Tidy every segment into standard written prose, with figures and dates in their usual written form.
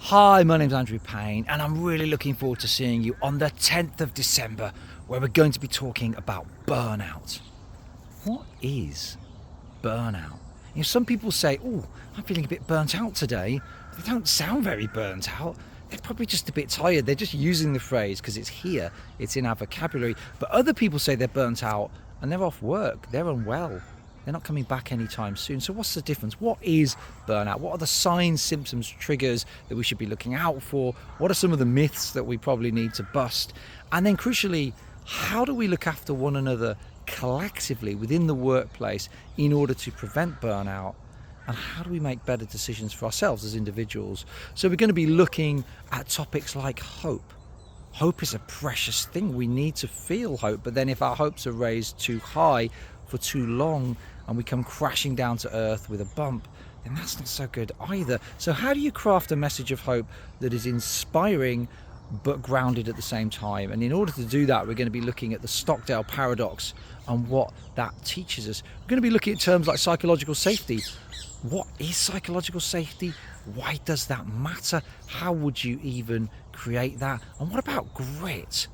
Hi, my name's Andrew Payne, and I'm really looking forward to seeing you on the 10th of December, where we're going to be talking about burnout. What is burnout? Some people say, "Oh, I'm feeling a bit burnt out today." They don't sound very burnt out. They're probably just a bit tired. They're just using the phrase because it's here, it's in our vocabulary. But other people say they're burnt out and they're off work, they're unwell. They're not coming back anytime soon. So what's the difference? What is burnout? What are the signs, symptoms, triggers that we should be looking out for? What are some of the myths that we probably need to bust? And then crucially, how do we look after one another collectively within the workplace in order to prevent burnout? And how do we make better decisions for ourselves as individuals? So we're going to be looking at topics like hope. Hope is a precious thing. We need to feel hope, but then if our hopes are raised too high for too long and we come crashing down to earth with a bump, then that's not so good either. So how do you craft a message of hope that is inspiring but grounded at the same time? And in order to do that, we're going to be looking at the Stockdale paradox and what that teaches us. We're going to be looking at terms like psychological safety. What is psychological safety? Why does that matter? How would you even create that? And what about grit?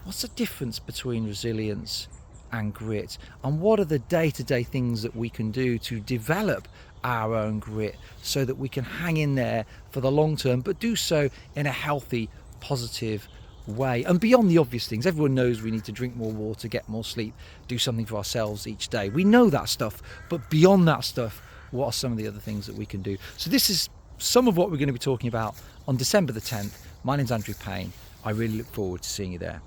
What's the difference between resilience and grit? And what are the day-to-day things that we can do to develop our own grit so that we can hang in there for the long term, but do so in a healthy, positive way? And beyond the obvious things, everyone knows we need to drink more water, get more sleep, do something for ourselves each day. We know that stuff, but beyond that stuff, what are some of the other things that we can do? So this is some of what we're going to be talking about on December the 10th. My name's Andrew Payne. I really look forward to seeing you there.